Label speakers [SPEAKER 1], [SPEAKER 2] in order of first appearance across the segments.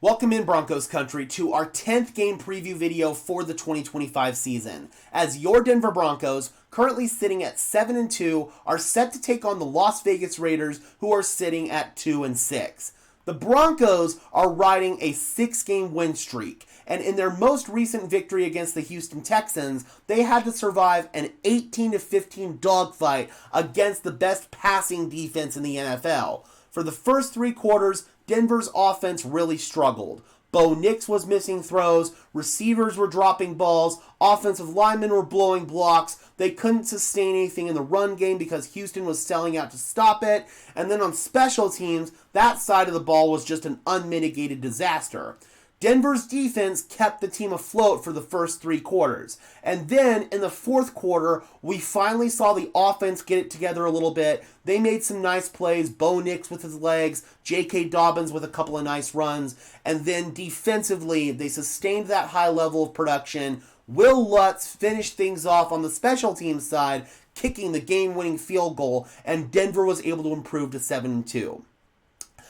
[SPEAKER 1] Welcome in, Broncos country, to our 10th game preview video for the 2025 season, as your Denver Broncos, currently sitting at 7-2, are set to take on the Las Vegas Raiders, who are sitting at 2-6. The Broncos are riding a 6-game win streak, and in their most recent victory against the Houston Texans, they had to survive an 18-15 dogfight against the best passing defense in the NFL. For the first 3 quarters, Denver's offense really struggled. Bo Nix was missing throws, receivers were dropping balls, offensive linemen were blowing blocks, they couldn't sustain anything in the run game because Houston was selling out to stop it, and then on special teams, that side of the ball was just an unmitigated disaster. Denver's defense kept the team afloat for the first 3 quarters. And then in the fourth quarter, we finally saw the offense get it together a little bit. They made some nice plays, Bo Nix with his legs, J.K. Dobbins with a couple of nice runs. And then defensively, they sustained that high level of production. Will Lutz finished things off on the special teams side, kicking the game-winning field goal, and Denver was able to improve to 7-2.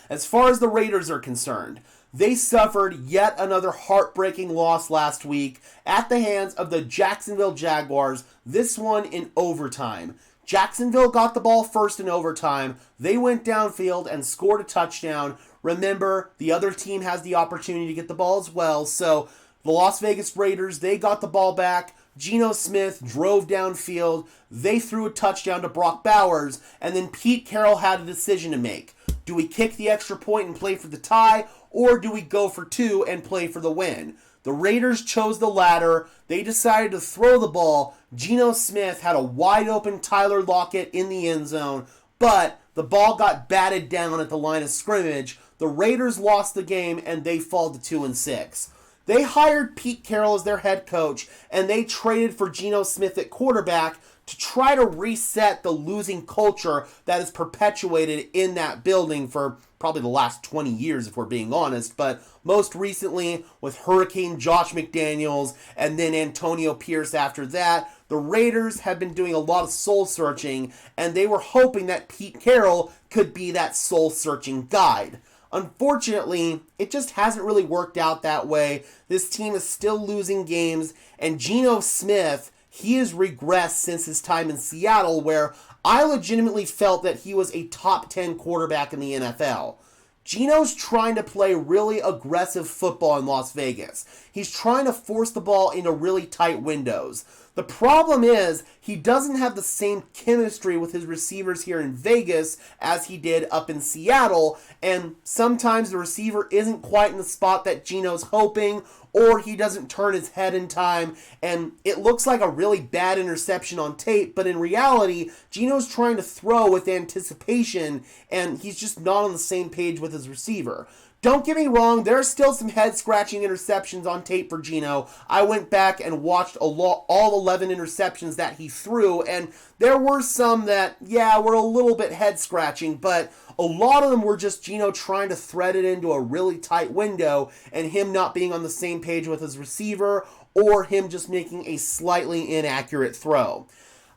[SPEAKER 1] As far as the Raiders are concerned, they suffered yet another heartbreaking loss last week at the hands of the Jacksonville Jaguars, this one in overtime. Jacksonville got the ball first in overtime. They went downfield and scored a touchdown. Remember, the other team has the opportunity to get the ball as well, so the Las Vegas Raiders, they got the ball back. Geno Smith drove downfield. They threw a touchdown to Brock Bowers, and then Pete Carroll had a decision to make. Do we kick the extra point and play for the tie, or do we go for 2 and play for the win? The Raiders chose the latter. They decided to throw the ball. Geno Smith had a wide open Tyler Lockett in the end zone, but the ball got batted down at the line of scrimmage. The Raiders lost the game, and they fall to 2-6. They hired Pete Carroll as their head coach, and they traded for Geno Smith at quarterback to try to reset the losing culture that is perpetuated in that building for probably the last 20 years, if we're being honest. But most recently, with Hurricane Josh McDaniels and then Antonio Pierce after that, the Raiders have been doing a lot of soul-searching, and they were hoping that Pete Carroll could be that soul-searching guide. Unfortunately, it just hasn't really worked out that way. This team is still losing games, and Geno Smith, he has regressed since his time in Seattle, where I legitimately felt that he was a top 10 quarterback in the NFL. Geno's trying to play really aggressive football in Las Vegas. He's trying to force the ball into really tight windows. The problem is he doesn't have the same chemistry with his receivers here in Vegas as he did up in Seattle, and sometimes the receiver isn't quite in the spot that Geno's hoping, or he doesn't turn his head in time, and it looks like a really bad interception on tape, but in reality, Geno's trying to throw with anticipation, and he's just not on the same page with his receiver. Don't get me wrong, there are still some head-scratching interceptions on tape for Geno. I went back and watched all 11 interceptions that he threw, and there were some that, were a little bit head-scratching, but a lot of them were just Geno trying to thread it into a really tight window and him not being on the same page with his receiver, or him just making a slightly inaccurate throw.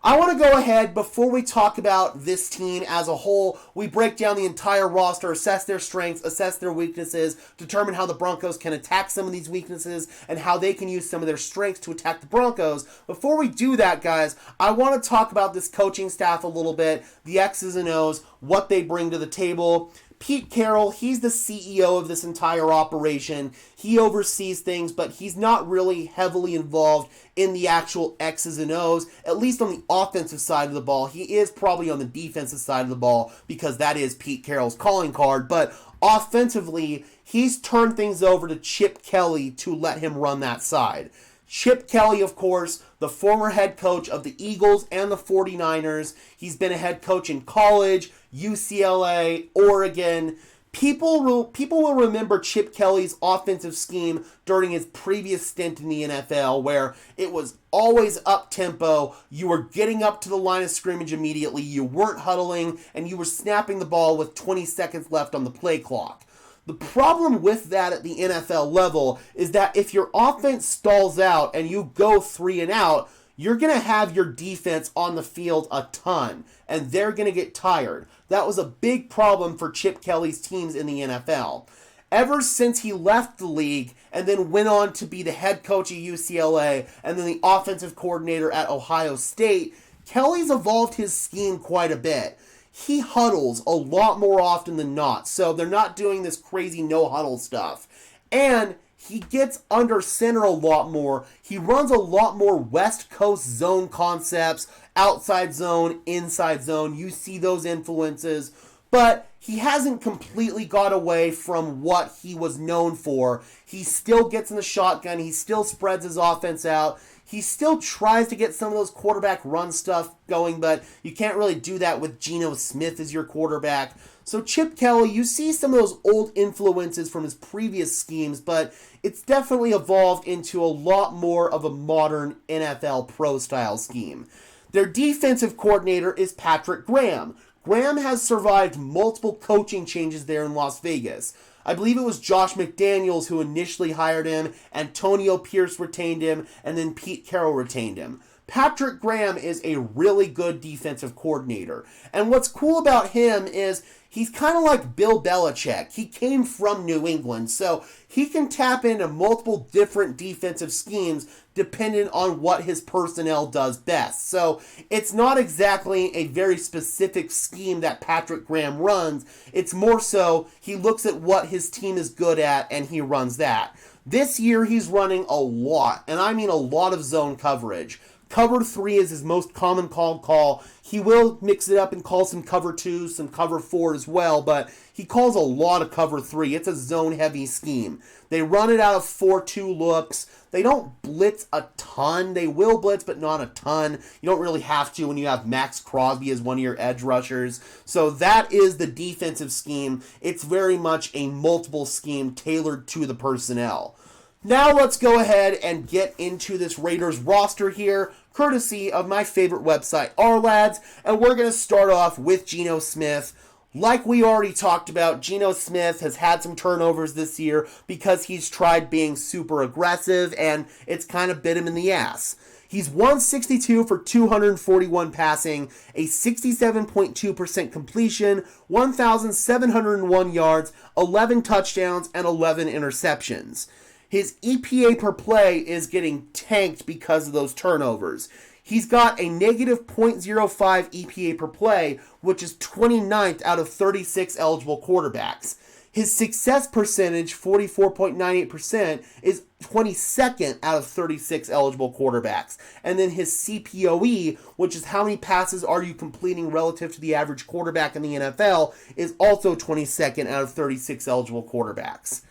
[SPEAKER 1] I want to go ahead, before we talk about this team as a whole, we break down the entire roster, assess their strengths, assess their weaknesses, determine how the Broncos can attack some of these weaknesses, and how they can use some of their strengths to attack the Broncos. Before we do that, guys, I want to talk about this coaching staff a little bit, the X's and O's, what they bring to the table. Pete Carroll, he's the CEO of this entire operation. He oversees things, but he's not really heavily involved in the actual X's and O's, at least on the offensive side of the ball. He is probably on the defensive side of the ball because that is Pete Carroll's calling card, but offensively, he's turned things over to Chip Kelly to let him run that side. Chip Kelly, of course, the former head coach of the Eagles and the 49ers. He's been a head coach in college, UCLA, Oregon. People will remember Chip Kelly's offensive scheme during his previous stint in the NFL, where it was always up-tempo. You were getting up to the line of scrimmage immediately. You weren't huddling, and you were snapping the ball with 20 seconds left on the play clock. The problem with that at the NFL level is that if your offense stalls out and you go 3 and out, you're going to have your defense on the field a ton, and they're going to get tired. That was a big problem for Chip Kelly's teams in the NFL. ever since he left the league and then went on to be the head coach at UCLA and then the offensive coordinator at Ohio State, Kelly's evolved his scheme quite a bit. He huddles a lot more often than not, so they're not doing this crazy no-huddle stuff. And he gets under center a lot more. He runs a lot more West Coast zone concepts, outside zone, inside zone. You see those influences. But he hasn't completely got away from what he was known for. He still gets in the shotgun. He still spreads his offense out. He still tries to get some of those quarterback run stuff going, but you can't really do that with Geno Smith as your quarterback. So Chip Kelly, you see some of those old influences from his previous schemes, but it's definitely evolved into a lot more of a modern NFL pro-style scheme. Their defensive coordinator is Patrick Graham. Graham has survived multiple coaching changes there in Las Vegas. I believe it was Josh McDaniels who initially hired him, Antonio Pierce retained him, and then Pete Carroll retained him. Patrick Graham is a really good defensive coordinator. And what's cool about him is he's kind of like Bill Belichick. He came from New England, so he can tap into multiple different defensive schemes depending on what his personnel does best. So it's not exactly a very specific scheme that Patrick Graham runs. It's more so he looks at what his team is good at and he runs that. This year he's running a lot, and I mean a lot of zone coverage. Cover 3 is his most common call. He will mix it up and call some cover 2, some cover 4 as well, but he calls a lot of cover 3. It's a zone-heavy scheme. They run it out of 4-2 looks. They don't blitz a ton. They will blitz, but not a ton. You don't really have to when you have Max Crosby as one of your edge rushers. So that is the defensive scheme. It's very much a multiple scheme tailored to the personnel. Now let's go ahead and get into this Raiders roster here, courtesy of my favorite website, OurLads, and we're going to start off with Geno Smith. Like we already talked about, Geno Smith has had some turnovers this year because he's tried being super aggressive, and it's kind of bit him in the ass. He's 162 for 241 passing, a 67.2% completion, 1,701 yards, 11 touchdowns, and 11 interceptions. His EPA per play is getting tanked because of those turnovers. He's got a negative .05 EPA per play, which is 29th out of 36 eligible quarterbacks. His success percentage, 44.98%, is 22nd out of 36 eligible quarterbacks. And then his CPOE, which is how many passes are you completing relative to the average quarterback in the NFL, is also 22nd out of 36 eligible quarterbacks.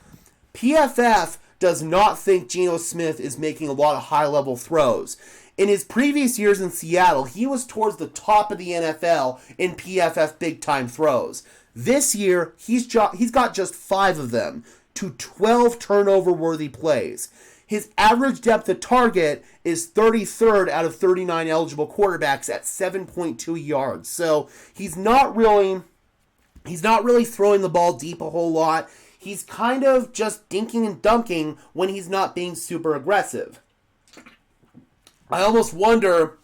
[SPEAKER 1] PFF does not think Geno Smith is making a lot of high-level throws. In his previous years in Seattle, he was towards the top of the NFL in PFF big-time throws. This year, he's got just 5 of them to 12 turnover-worthy plays. His average depth of target is 33rd out of 39 eligible quarterbacks at 7.2 yards. So he's not really throwing the ball deep a whole lot. He's kind of just dinking and dunking when he's not being super aggressive. I almost wonder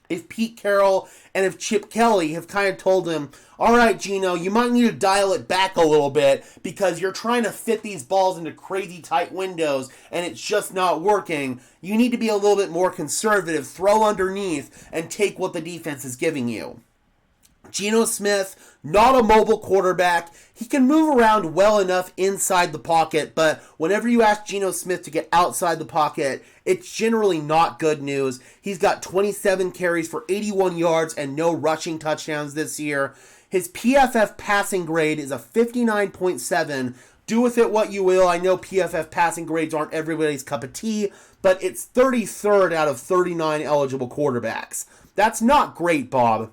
[SPEAKER 1] if Pete Carroll and if Chip Kelly have kind of told him, all right, Geno, you might need to dial it back a little bit because you're trying to fit these balls into crazy tight windows and it's just not working. You need to be a little bit more conservative, throw underneath, and take what the defense is giving you. Geno Smith, not a mobile quarterback. He can move around well enough inside the pocket, but whenever you ask Geno Smith to get outside the pocket, it's generally not good news. He's got 27 carries for 81 yards and no rushing touchdowns this year. His PFF passing grade is a 59.7. Do with it what you will. I know PFF passing grades aren't everybody's cup of tea, but it's 33rd out of 39 eligible quarterbacks. That's not great, Bob.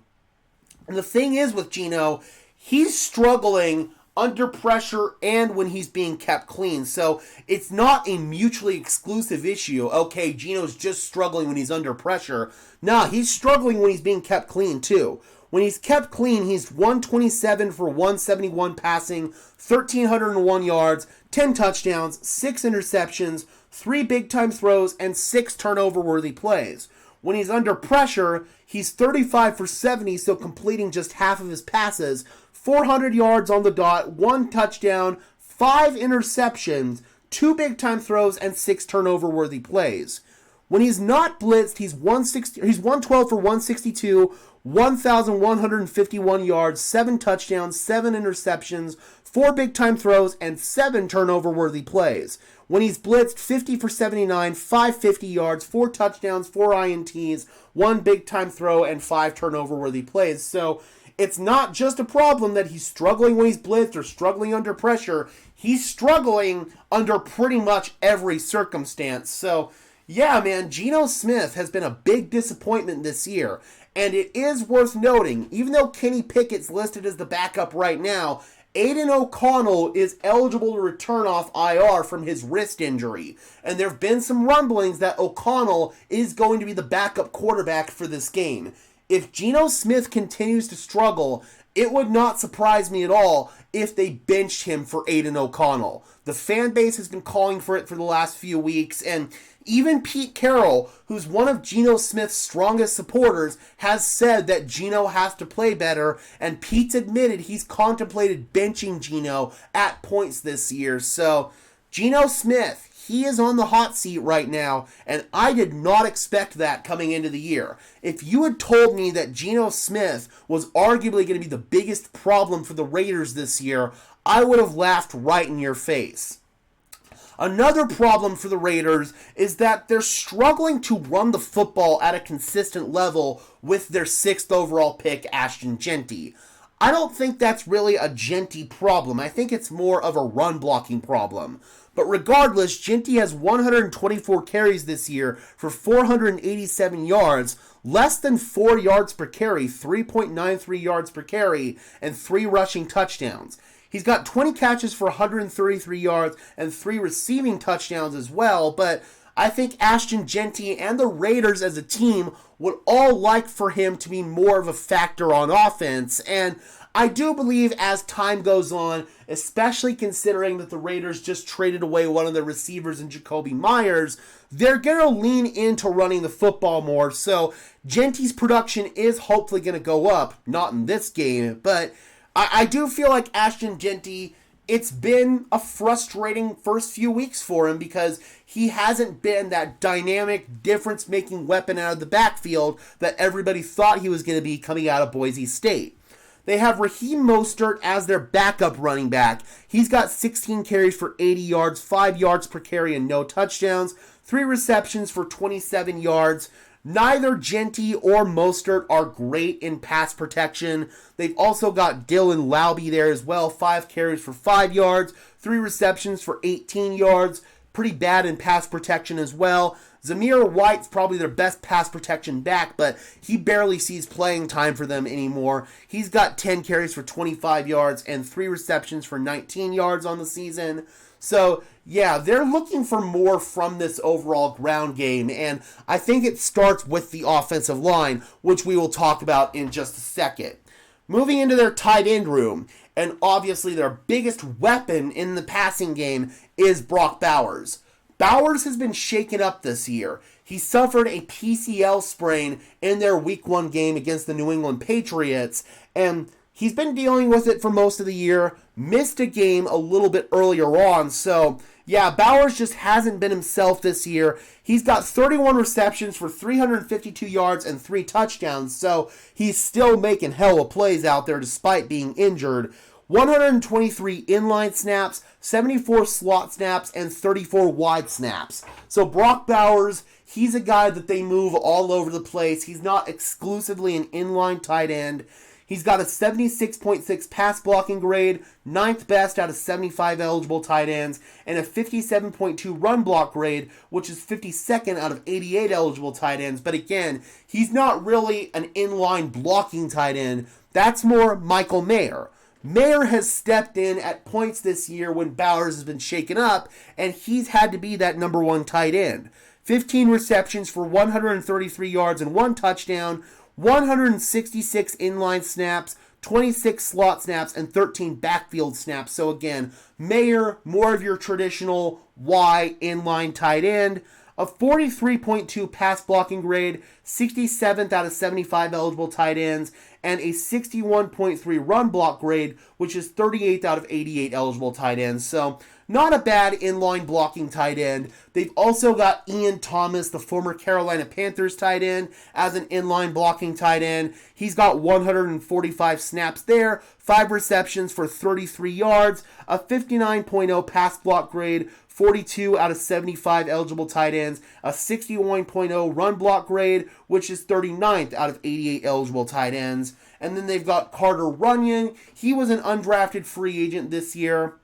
[SPEAKER 1] And the thing is with Geno, he's struggling under pressure and when he's being kept clean. So it's not a mutually exclusive issue. Okay, Geno's just struggling when he's under pressure. Nah, he's struggling when he's being kept clean too. When he's kept clean, he's 127 for 171 passing, 1,301 yards, 10 touchdowns, 6 interceptions, 3 big-time throws, and 6 turnover-worthy plays. When he's under pressure, he's 35 for 70, so completing just half of his passes, 400 yards on the dot, 1 touchdown, 5 interceptions, 2 big-time throws, and 6 turnover-worthy plays. When he's not blitzed, he's 112 for 162, 1,151 yards, 7 touchdowns, 7 interceptions, 4 big-time throws, and 7 turnover-worthy plays. When he's blitzed, 50 for 79, 550 yards, 4 touchdowns, 4 INTs, 1 big-time throw, and 5 turnover-worthy plays. So it's not just a problem that he's struggling when he's blitzed or struggling under pressure. He's struggling under pretty much every circumstance. So yeah, man, Geno Smith has been a big disappointment this year. And it is worth noting, even though Kenny Pickett's listed as the backup right now, Aiden O'Connell is eligible to return off IR from his wrist injury. And there have been some rumblings that O'Connell is going to be the backup quarterback for this game. If Geno Smith continues to struggle, it would not surprise me at all if they benched him for Aiden O'Connell. The fan base has been calling for it for the last few weeks, and even Pete Carroll, who's one of Geno Smith's strongest supporters, has said that Geno has to play better, and Pete's admitted he's contemplated benching Geno at points this year. So, Geno Smith, he is on the hot seat right now, and I did not expect that coming into the year. If you had told me that Geno Smith was arguably going to be the biggest problem for the Raiders this year, I would have laughed right in your face. Another problem for the Raiders is that they're struggling to run the football at a consistent level with their 6th overall pick, Ashton Jeanty. I don't think that's really a Jeanty problem. I think it's more of a run blocking problem. But regardless, Jeanty has 124 carries this year for 487 yards, less than 4 yards per carry, 3.93 yards per carry, and 3 rushing touchdowns. He's got 20 catches for 133 yards and 3 receiving touchdowns as well, but I think Ashton Jeanty and the Raiders as a team would all like for him to be more of a factor on offense, and I do believe as time goes on, especially considering that the Raiders just traded away one of their receivers in Jacoby Myers, they're going to lean into running the football more, so Jeanty's production is hopefully going to go up, not in this game, but I do feel like Ashton Jeanty, it's been a frustrating first few weeks for him because he hasn't been that dynamic, difference-making weapon out of the backfield that everybody thought he was going to be coming out of Boise State. They have Raheem Mostert as their backup running back. He's got 16 carries for 80 yards, 5 yards per carry, and no touchdowns, 3 receptions for 27 yards. Neither Jeanty or Mostert are great in pass protection. They've also got Dylan Laube there as well. 5 carries for 5 yards, 3 receptions for 18 yards. Pretty bad in pass protection as well. Zamir White's probably their best pass protection back, but he barely sees playing time for them anymore. He's got 10 carries for 25 yards and 3 receptions for 19 yards on the season. So, yeah, they're looking for more from this overall ground game, and I think it starts with the offensive line, which we will talk about in just a second. Moving into their tight end room, and obviously their biggest weapon in the passing game is Brock Bowers. Bowers has been shaken up this year. He suffered a PCL sprain in their Week 1 game against the New England Patriots, and he's been dealing with it for most of the year, missed a game a little bit earlier on, so yeah, Bowers just hasn't been himself this year. He's got 31 receptions for 352 yards and 3 touchdowns, so he's still making hella plays out there despite being injured. 123 inline snaps, 74 slot snaps, and 34 wide snaps. So Brock Bowers, he's a guy that they move all over the place. He's not exclusively an inline tight end. He's got a 76.6 pass blocking grade, 9th best out of 75 eligible tight ends, and a 57.2 run block grade, which is 52nd out of 88 eligible tight ends. But again, he's not really an inline blocking tight end. That's more Michael Mayer. Mayer has stepped in at points this year when Bowers has been shaken up, and he's had to be that number 1 tight end. 15 receptions for 133 yards and 1 touchdown, 166 inline snaps, 26 slot snaps, and 13 backfield snaps. So again, Mayer, more of your traditional Y inline tight end. A 43.2 pass blocking grade, 67th out of 75 eligible tight ends, and a 61.3 run block grade, which is 38th out of 88 eligible tight ends. So not a bad inline blocking tight end. They've also got Ian Thomas, the former Carolina Panthers tight end, as an inline blocking tight end. He's got 145 snaps there, 5 receptions for 33 yards, a 59.0 pass block grade, 42 out of 75 eligible tight ends, a 61.0 run block grade, which is 39th out of 88 eligible tight ends. And then they've got Carter Runyon. He was an undrafted free agent this year.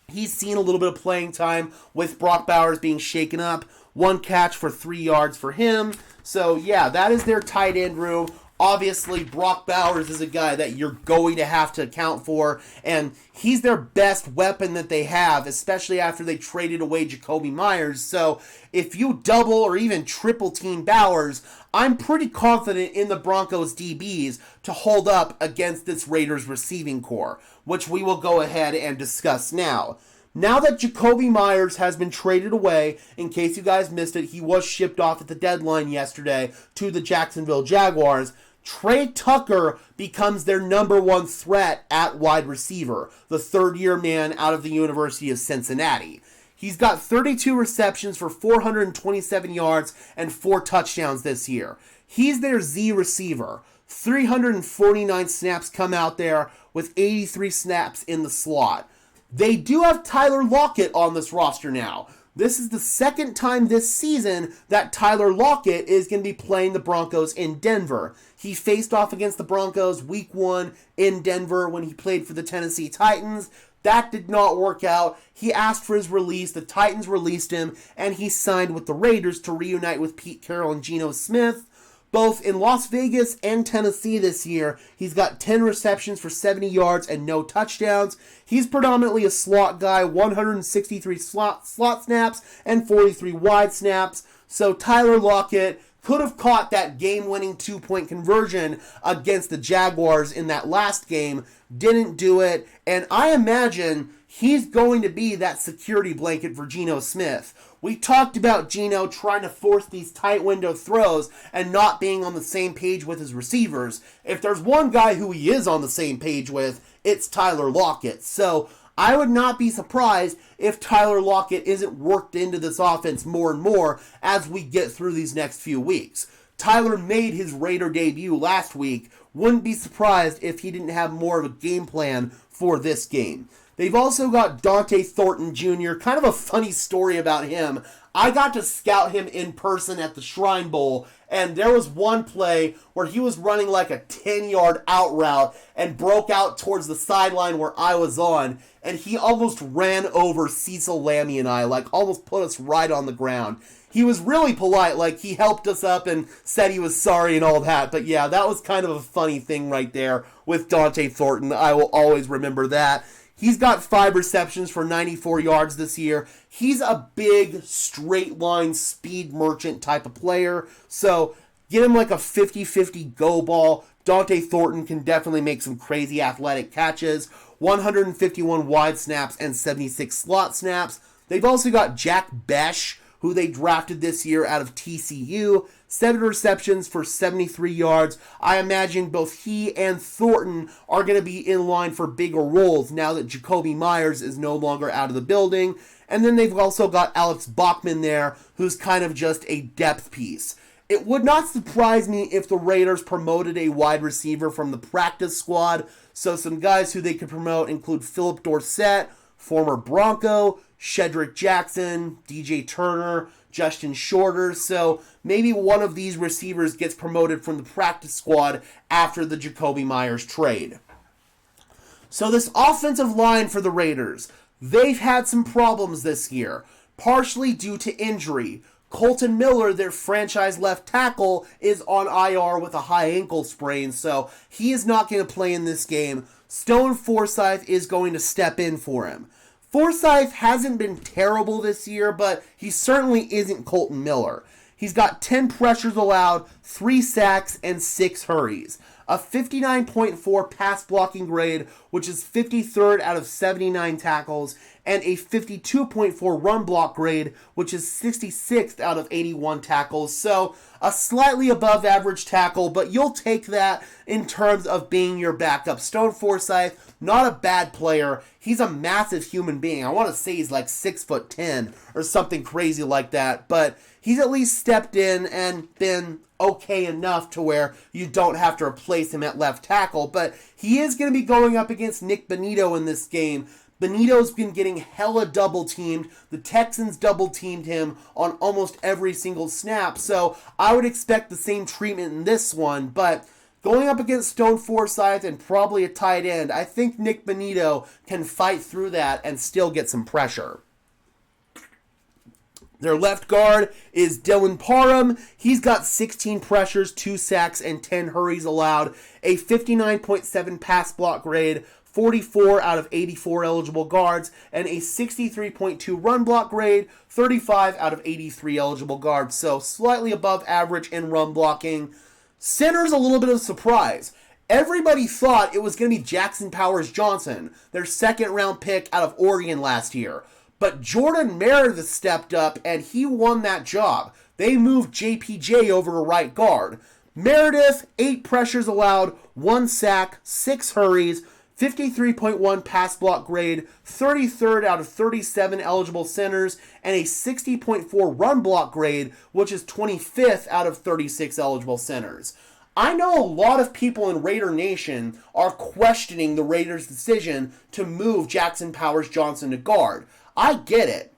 [SPEAKER 1] He's seen a little bit of playing time with Brock Bowers being shaken up. 1 catch for 3 yards for him. So, yeah, that is their tight end room. Obviously, Brock Bowers is a guy that you're going to have to account for, and he's their best weapon that they have, especially after they traded away Jacoby Myers. So if you double or even triple team Bowers, I'm pretty confident in the Broncos DBs to hold up against this Raiders receiving core, which we will go ahead and discuss now. Now that Jacoby Myers has been traded away, in case you guys missed it, he was shipped off at the deadline yesterday to the Jacksonville Jaguars. Trey Tucker becomes their number 1 threat at wide receiver, the third-year man out of the University of Cincinnati. He's got 32 receptions for 427 yards and 4 touchdowns this year. He's their Z receiver. 349 snaps come out there with 83 snaps in the slot. They do have Tyler Lockett on this roster now. This is the second time this season that Tyler Lockett is going to be playing the Broncos in Denver. He faced off against the Broncos week 1 in Denver when he played for the Tennessee Titans. That did not work out. He asked for his release. The Titans released him, and he signed with the Raiders to reunite with Pete Carroll and Geno Smith. Both in Las Vegas and Tennessee this year, he's got 10 receptions for 70 yards and no touchdowns. He's predominantly a slot guy, 163 slot snaps and 43 wide snaps. So Tyler Lockett could have caught that game-winning 2-point conversion against the Jaguars in that last game, didn't do it, and I imagine he's going to be that security blanket for Geno Smith. We talked about Geno trying to force these tight window throws and not being on the same page with his receivers. If there's one guy who he is on the same page with, it's Tyler Lockett. So I would not be surprised if Tyler Lockett isn't worked into this offense more and more as we get through these next few weeks. Tyler made his Raider debut last week. Wouldn't be surprised if he didn't have more of a game plan for this game. They've also got Dante Thornton Jr., kind of a funny story about him. I got to scout him in person at the Shrine Bowl, and there was one play where he was running like a 10-yard out route and broke out towards the sideline where I was on, and he almost ran over Cecil Lammey and I, like almost put us right on the ground. He was really polite, like he helped us up and said he was sorry and all that, but yeah, that was kind of a funny thing right there with Dante Thornton. I will always remember that. He's got 5 receptions for 94 yards this year. He's a big, straight-line, speed merchant type of player. So get him like a 50-50 go ball. Dante Thornton can definitely make some crazy athletic catches. 151 wide snaps and 76 slot snaps. They've also got Jack Besh, who they drafted this year out of TCU. 7 receptions for 73 yards. I imagine both he and Thornton are going to be in line for bigger roles now that Jacoby Myers is no longer out of the building. And then they've also got Alex Bachman there, who's kind of just a depth piece. It would not surprise me if the Raiders promoted a wide receiver from the practice squad. So some guys who they could promote include Philip Dorsett, former Bronco, Shedrick Jackson, DJ Turner, Justin Shorter. So maybe one of these receivers gets promoted from the practice squad after the Jacoby Myers trade. So this offensive line for the Raiders, they've had some problems this year, partially due to injury. Colton Miller, their franchise left tackle, is on IR with a high ankle sprain, so he is not going to play in this game. Stone Forsythe is going to step in for him. Forsythe hasn't been terrible this year, but he certainly isn't Colton Miller. He's got 10 pressures allowed, 3 sacks, and 6 hurries. A 59.4 pass blocking grade, which is 53rd out of 79 tackles, and a 52.4 run block grade, which is 66th out of 81 tackles. So a slightly above average tackle, but you'll take that in terms of being your backup. Stone Forsyth, not a bad player. He's a massive human being. I want to say he's like 6'10" or something crazy like that, but he's at least stepped in and been okay enough to where you don't have to replace him at left tackle. But he is going to be going up against Nick Bonito in this game. Bonito's been getting hella double-teamed. The Texans double-teamed him on almost every single snap, so I would expect the same treatment in this one. But going up against Stone Forsyth and probably a tight end, I think Nick Bonito can fight through that and still get some pressure. Their left guard is Dylan Parham. He's got 16 pressures, 2 sacks, and 10 hurries allowed, a 59.7 pass block grade, 44 out of 84 eligible guards, and a 63.2 run block grade, 35 out of 83 eligible guards. So slightly above average in run blocking. Center's a little bit of a surprise. Everybody thought it was going to be Jackson Powers Johnson, their second round pick out of Oregon last year. But Jordan Meredith stepped up and he won that job. They moved JPJ over to right guard. Meredith, 8 pressures allowed, 1 sack, 6 hurries, 53.1 pass block grade, 33rd out of 37 eligible centers, and a 60.4 run block grade, which is 25th out of 36 eligible centers. I know a lot of people in Raider Nation are questioning the Raiders' decision to move Jackson Powers Johnson to guard. I get it,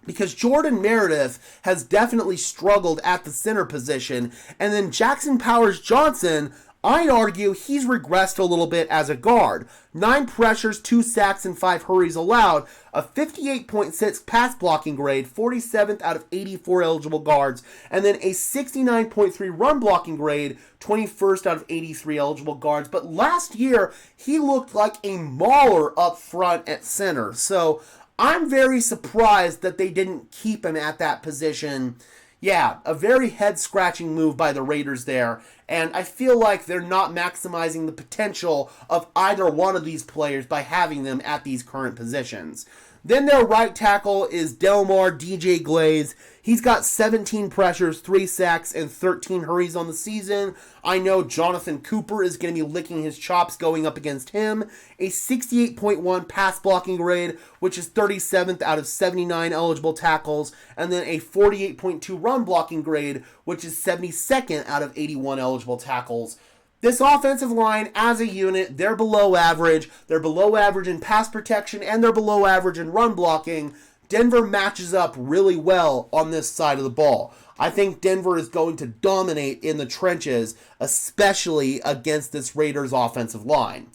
[SPEAKER 1] because Jordan Meredith has definitely struggled at the center position, and then Jackson Powers Johnson, I'd argue he's regressed a little bit as a guard. 9 pressures, 2 sacks, and 5 hurries allowed, a 58.6 pass blocking grade, 47th out of 84 eligible guards, and then a 69.3 run blocking grade, 21st out of 83 eligible guards. But last year, he looked like a mauler up front at center. So I'm very surprised that they didn't keep him at that position. Yeah, a very head-scratching move by the Raiders there, and I feel like they're not maximizing the potential of either one of these players by having them at these current positions. Then their right tackle is Delmar DJ Glaze. He's got 17 pressures, 3 sacks, and 13 hurries on the season. I know Jonathan Cooper is going to be licking his chops going up against him. A 68.1 pass blocking grade, which is 37th out of 79 eligible tackles, and then a 48.2 run blocking grade, which is 72nd out of 81 eligible tackles. This offensive line, as a unit, they're below average. They're below average in pass protection, and they're below average in run blocking. Denver matches up really well on this side of the ball. I think Denver is going to dominate in the trenches, especially against this Raiders offensive line.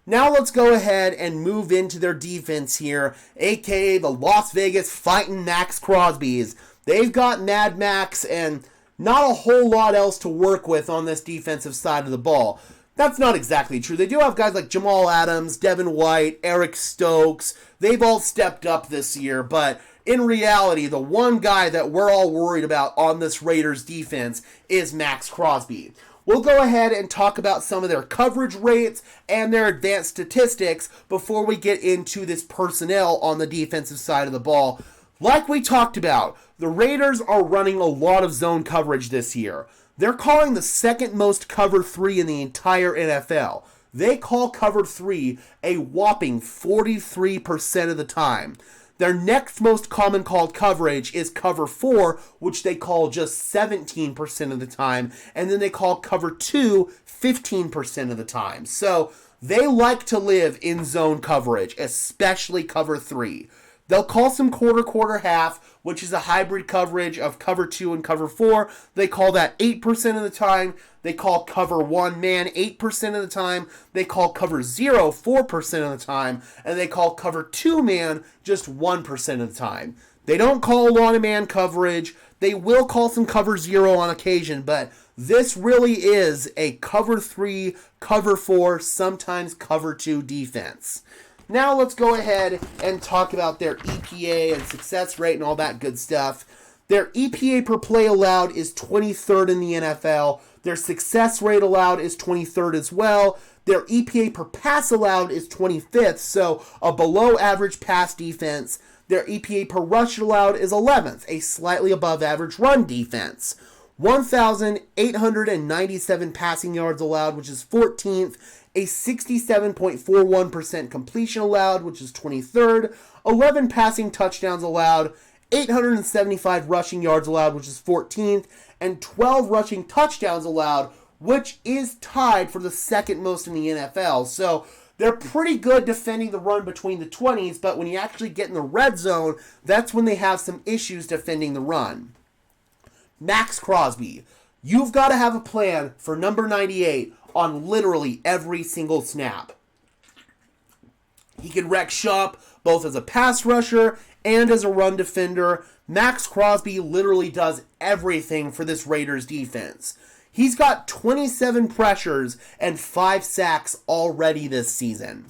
[SPEAKER 1] Now let's go ahead and move into their defense here, aka the Las Vegas Fightin' Max Crosbys. They've got Mad Max and not a whole lot else to work with on this defensive side of the ball. That's not exactly true. They do have guys like Jamal Adams, Devin White, Eric Stokes. They've all stepped up this year, but in reality, the one guy that we're all worried about on this Raiders defense is Max Crosby. We'll go ahead and talk about some of their coverage rates and their advanced statistics before we get into this personnel on the defensive side of the ball. Like we talked about, the Raiders are running a lot of zone coverage this year. They're calling the second most cover 3 in the entire NFL. They call cover 3 a whopping 43% of the time. Their next most common called coverage is cover 4, which they call just 17% of the time. And then they call cover 2 15% of the time. So they like to live in zone coverage, especially cover 3. They'll call some quarter, half, which is a hybrid coverage of cover 2 and cover 4. They call that 8% of the time. They call cover 1 man 8% of the time. They call cover 0 4% of the time. And they call cover 2 man just 1% of the time. They don't call a lot of man coverage. They will call some cover 0 on occasion, but this really is a cover 3, cover 4, sometimes cover 2 defense. Now let's go ahead and talk about their EPA and success rate and all that good stuff. Their EPA per play allowed is 23rd in the NFL. Their success rate allowed is 23rd as well. Their EPA per pass allowed is 25th, so a below average pass defense. Their EPA per rush allowed is 11th, a slightly above average run defense. 1,897 passing yards allowed, which is 14th. A 67.41% completion allowed, which is 23rd. 11 passing touchdowns allowed. 875 rushing yards allowed, which is 14th. And 12 rushing touchdowns allowed, which is tied for the second most in the NFL. So they're pretty good defending the run between the 20s, but when you actually get in the red zone, that's when they have some issues defending the run. Max Crosby, you've got to have a plan for number 98 on literally every single snap. He can wreck shop both as a pass rusher and as a run defender. Max Crosby literally does everything for this Raiders defense. He's got 27 pressures and 5 sacks already this season.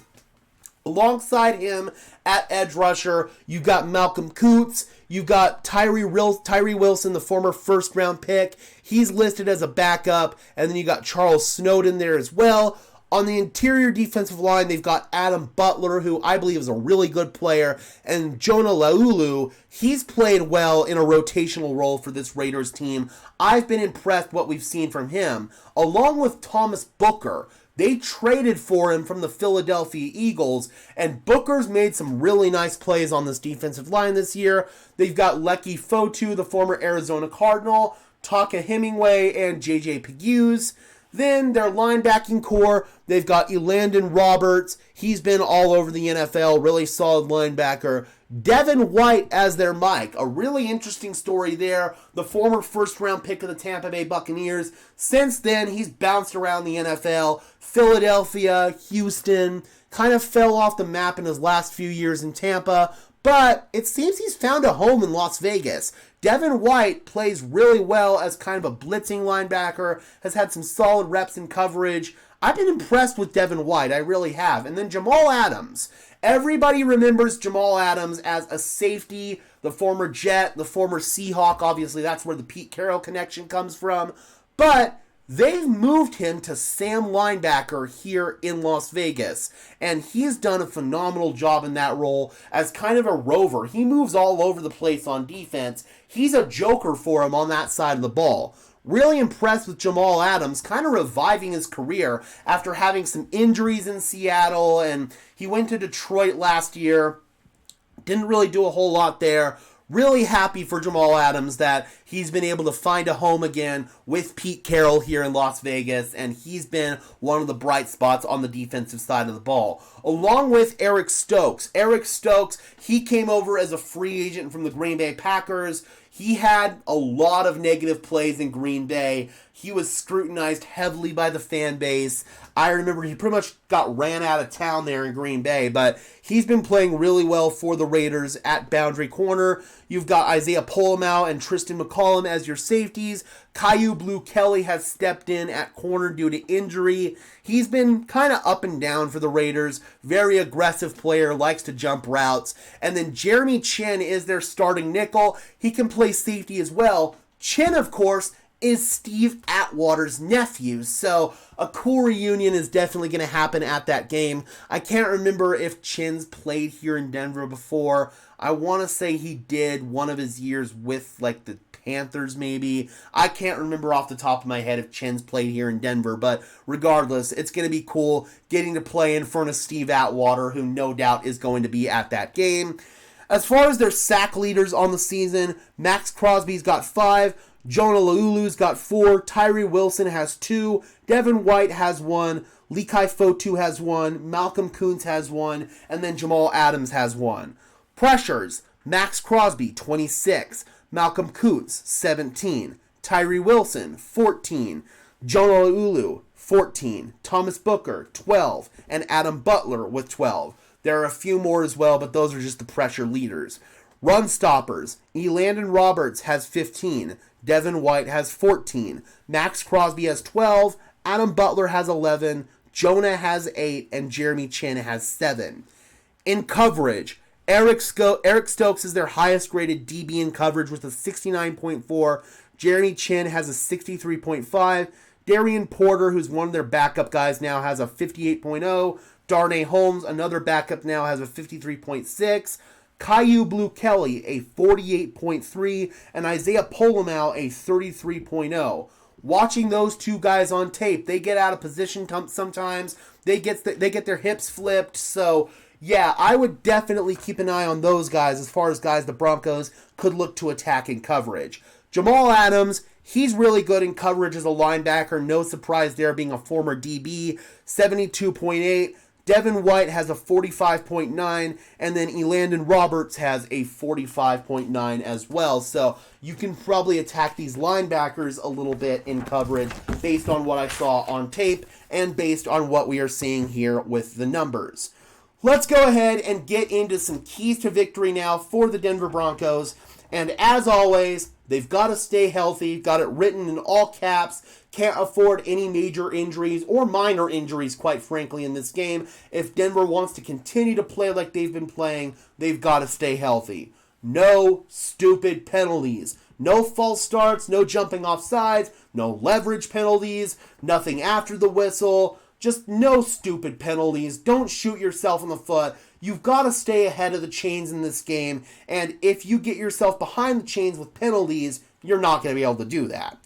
[SPEAKER 1] Alongside him at edge rusher, you've got Malcolm Koonce. You've got Tyree Wilson, the former first-round pick. He's listed as a backup. And then you got Charles Snowden there as well. On the interior defensive line, they've got Adam Butler, who I believe is a really good player. And Jonah Laulu, he's played well in a rotational role for this Raiders team. I've been impressed what we've seen from him. Along with Thomas Booker, they traded for him from the Philadelphia Eagles, and Booker's made some really nice plays on this defensive line this year. They've got Leki Fotu, the former Arizona Cardinal, Taka Hemingway, and J.J. Pegues. Then their linebacking core, they've got Elandon Roberts. He's been all over the NFL, really solid linebacker. Devin White as their Mike. A really interesting story there. The former first-round pick of the Tampa Bay Buccaneers. Since then, he's bounced around the NFL. Philadelphia, Houston, kind of fell off the map in his last few years in Tampa. But it seems he's found a home in Las Vegas. Devin White plays really well as kind of a blitzing linebacker, has had some solid reps in coverage. I've been impressed with Devin White, I really have. And then Jamal Adams. Everybody remembers Jamal Adams as a safety, the former Jet, the former Seahawk. Obviously, that's where the Pete Carroll connection comes from. But they've moved him to Sam linebacker here in Las Vegas, and he's done a phenomenal job in that role as kind of a rover. He moves all over the place on defense. He's a joker for him on that side of the ball. Really impressed with Jamal Adams, kind of reviving his career after having some injuries in Seattle, and he went to Detroit last year. Didn't really do a whole lot there. Really happy for Jamal Adams that he's been able to find a home again with Pete Carroll here in Las Vegas, and he's been one of the bright spots on the defensive side of the ball. Along with Eric Stokes. Eric Stokes, he came over as a free agent from the Green Bay Packers. He had a lot of negative plays in Green Bay. He was scrutinized heavily by the fan base. I remember he pretty much got ran out of town there in Green Bay, but he's been playing really well for the Raiders at boundary corner. You've got Isaiah Polamau and Tristan McCollum as your safeties. Caillou Blue Kelly has stepped in at corner due to injury. He's been kind of up and down for the Raiders. Very aggressive player, likes to jump routes. And then Jeremy Chinn is their starting nickel. He can play safety as well. Chinn, of course, is Steve Atwater's nephew, so a cool reunion is definitely going to happen at that game. I can't remember if Chinn's played here in Denver before. I want to say he did one of his years with, like, the Panthers, maybe. I can't remember off the top of my head if Chinn's played here in Denver, but regardless, it's going to be cool getting to play in front of Steve Atwater, who no doubt is going to be at that game. As far as their sack leaders on the season, Max Crosby's got 5, Jonah Laulu's got 4, Tyree Wilson has 2, Devin White has 1, Leki Fotu has 1, Malcolm Koonce has 1, and then Jamal Adams has 1. Pressures, Max Crosby, 26, Malcolm Koonce, 17, Tyree Wilson, 14, Jonah Laulu, 14, Thomas Booker, 12, and Adam Butler with 12. There are a few more as well, but those are just the pressure leaders. Run stoppers, Elandon Roberts has 15, Devin White has 14, Max Crosby has 12, Adam Butler has 11, Jonah has 8, and Jeremy Chinn has 7. In coverage, Eric Stokes is their highest graded DB in coverage with a 69.4, Jeremy Chinn has a 63.5, Darian Porter, who's one of their backup guys now, has a 58.0. Darnay Holmes, another backup now, has a 53.6. Caillou Blue Kelly, a 48.3. And Isaiah Polomau, a 33.0. Watching those two guys on tape, they get out of position sometimes. They get their hips flipped. So, yeah, I would definitely keep an eye on those guys as far as guys the Broncos could look to attack in coverage. Jamal Adams, he's really good in coverage as a linebacker. No surprise there, being a former DB. 72.8. Devin White has a 45.9, and then Elandon Roberts has a 45.9 as well. So you can probably attack these linebackers a little bit in coverage based on what I saw on tape and based on what we are seeing here with the numbers. Let's go ahead and get into some keys to victory now for the Denver Broncos. And as always, they've got to stay healthy, got it written in all caps, can't afford any major injuries or minor injuries, quite frankly, in this game. If Denver wants to continue to play like they've been playing, they've got to stay healthy. No stupid penalties. No false starts, no jumping off sides, no leverage penalties, nothing after the whistle. Just no stupid penalties. Don't shoot yourself in the foot. You've got to stay ahead of the chains in this game, and if you get yourself behind the chains with penalties, you're not going to be able to do that.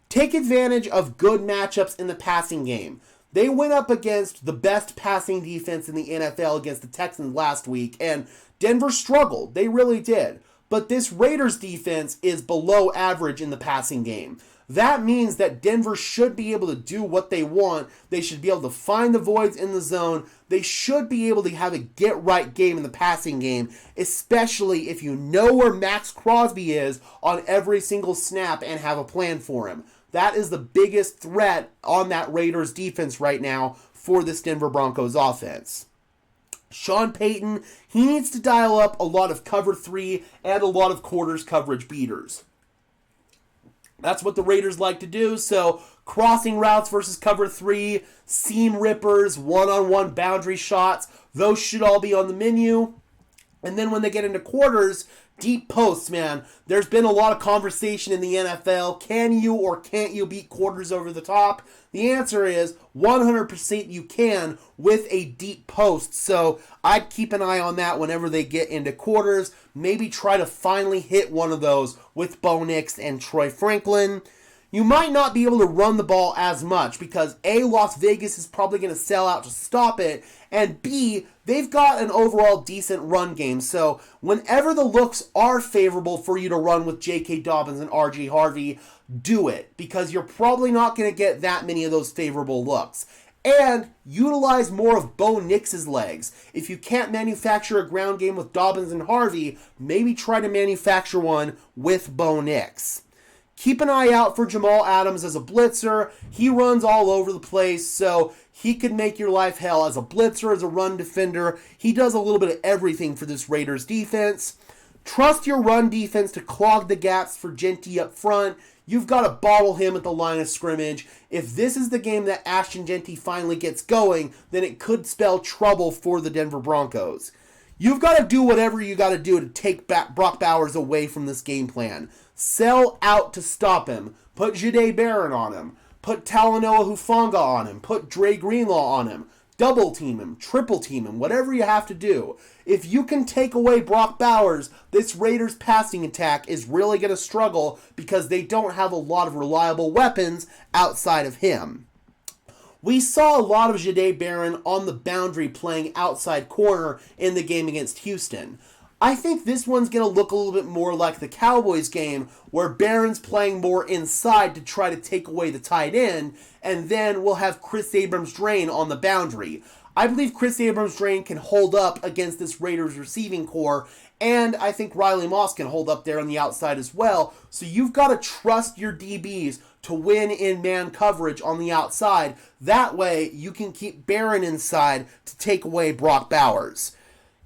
[SPEAKER 1] Take advantage of good matchups in the passing game. They went up against the best passing defense in the NFL against the Texans last week, and Denver struggled. They really did. But this Raiders defense is below average in the passing game. That means that Denver should be able to do what they want. They should be able to find the voids in the zone. They should be able to have a get-right game in the passing game, especially if you know where Max Crosby is on every single snap and have a plan for him. That is the biggest threat on that Raiders defense right now for this Denver Broncos offense. Sean Payton, he needs to dial up a lot of cover 3 and a lot of quarters coverage beaters. That's what the Raiders like to do, so crossing routes versus cover 3, seam rippers, one-on-one boundary shots, those should all be on the menu. And then when they get into quarters, deep posts, man. There's been a lot of conversation in the NFL. Can you or can't you beat quarters over the top? The answer is 100% you can with a deep post. So I'd keep an eye on that whenever they get into quarters. Maybe try to finally hit one of those with Bo Nix and Troy Franklin. You might not be able to run the ball as much because A, Las Vegas is probably going to sell out to stop it, and B, they've got an overall decent run game. So whenever the looks are favorable for you to run with J.K. Dobbins and R.J. Harvey, do it because you're probably not going to get that many of those favorable looks. And utilize more of Bo Nix's legs. If you can't manufacture a ground game with Dobbins and Harvey, maybe try to manufacture one with Bo Nix. Keep an eye out for Jamal Adams as a blitzer. He runs all over the place, so he could make your life hell as a blitzer, as a run defender. He does a little bit of everything for this Raiders defense. Trust your run defense to clog the gaps for Jeanty up front. You've got to bottle him at the line of scrimmage. If this is the game that Ashton Jeanty finally gets going, then it could spell trouble for the Denver Broncos. You've got to do whatever you got to do to take back Brock Bowers away from this game plan. Sell out to stop him. Put Jahdae Barron on him. Put Talanoa Hufanga on him. Put Dre Greenlaw on him. Double team him. Triple team him. Whatever you have to do. If you can take away Brock Bowers, this Raiders passing attack is really going to struggle because they don't have a lot of reliable weapons outside of him. We saw a lot of Jahdae Barron on the boundary playing outside corner in the game against Houston. I think this one's going to look a little bit more like the Cowboys game where Barron's playing more inside to try to take away the tight end, and then we'll have Chris Abrams-Drain on the boundary. I believe Chris Abrams-Drain can hold up against this Raiders receiving core, and I think Riley Moss can hold up there on the outside as well. So you've got to trust your DBs to win in man coverage on the outside. That way you can keep Barron inside to take away Brock Bowers.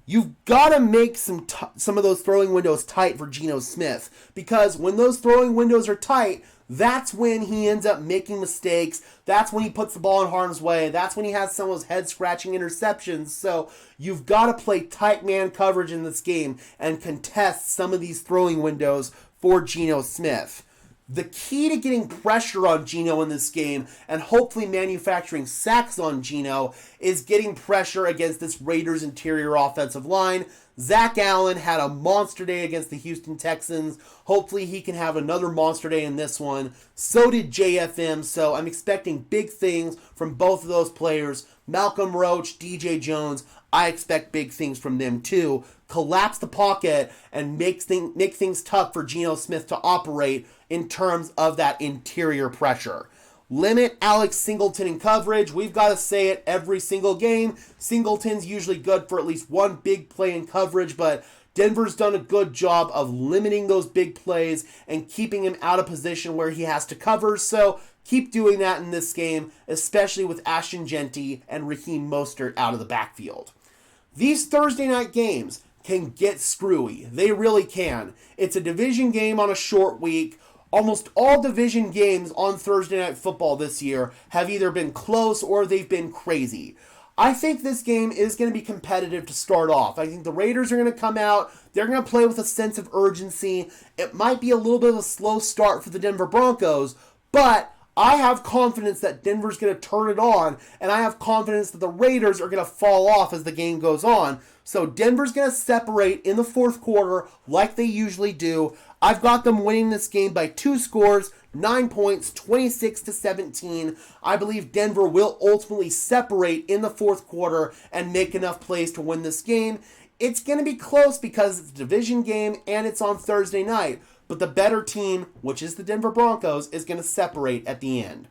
[SPEAKER 1] You've got to make some of those throwing windows tight for Geno Smith, because when those throwing windows are tight, that's when he ends up making mistakes. That's when he puts the ball in harm's way. That's when he has some of those head-scratching interceptions. So you've got to play tight man coverage in this game and contest some of these throwing windows for Geno Smith. The key to getting pressure on Geno in this game and hopefully manufacturing sacks on Geno is getting pressure against this Raiders interior offensive line. Zach Allen had a monster day against the Houston Texans. Hopefully he can have another monster day in this one. So did JFM, so I'm expecting big things from both of those players. Malcolm Roach, DJ Jones, I expect big things from them too. Collapse the pocket and make things tough for Geno Smith to operate in terms of that interior pressure. Limit Alex Singleton in coverage. We've got to say it every single game. Singleton's usually good for at least one big play in coverage, but Denver's done a good job of limiting those big plays and keeping him out of position where he has to cover. So keep doing that in this game, especially with Ashton Genty and Raheem Mostert out of the backfield. These Thursday night games can get screwy. They really can. It's a division game on a short week. Almost all division games on Thursday Night Football this year have either been close or they've been crazy. I think this game is going to be competitive to start off. I think the Raiders are going to come out. They're going to play with a sense of urgency. It might be a little bit of a slow start for the Denver Broncos, but I have confidence that Denver's going to turn it on, and I have confidence that the Raiders are going to fall off as the game goes on. So Denver's going to separate in the fourth quarter like they usually do. I've got them winning this game by 2 scores, 9 points, 26-17. I believe Denver will ultimately separate in the fourth quarter and make enough plays to win this game. It's going to be close because it's a division game and it's on Thursday night. But the better team, which is the Denver Broncos, is going to separate at the end.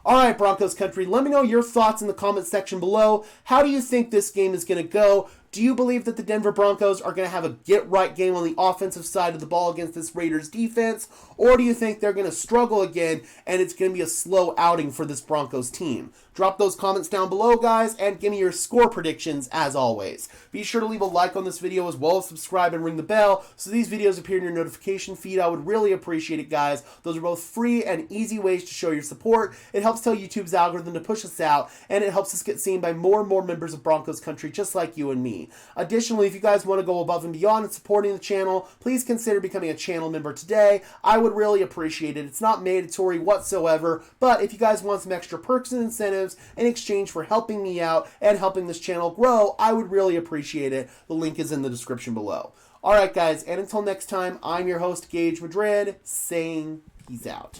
[SPEAKER 1] All right, Broncos country, let me know your thoughts in the comment section below. How do you think this game is going to go? Do you believe that the Denver Broncos are going to have a get-right game on the offensive side of the ball against this Raiders defense? Or do you think they're going to struggle again and it's going to be a slow outing for this Broncos team? Drop those comments down below, guys, and give me your score predictions as always. Be sure to leave a like on this video as well as subscribe and ring the bell so these videos appear in your notification feed. I would really appreciate it, guys. Those are both free and easy ways to show your support. It helps tell YouTube's algorithm to push us out, and it helps us get seen by more and more members of Broncos country just like you and me. Additionally, if you guys want to go above and beyond in supporting the channel, please consider becoming a channel member today. I would really appreciate it. It's not mandatory whatsoever, but if you guys want some extra perks and incentives in exchange for helping me out and helping this channel grow, I would really appreciate it. The link is in the description below. Alright guys, and until next time, I'm your host Gage Madrid, saying peace out.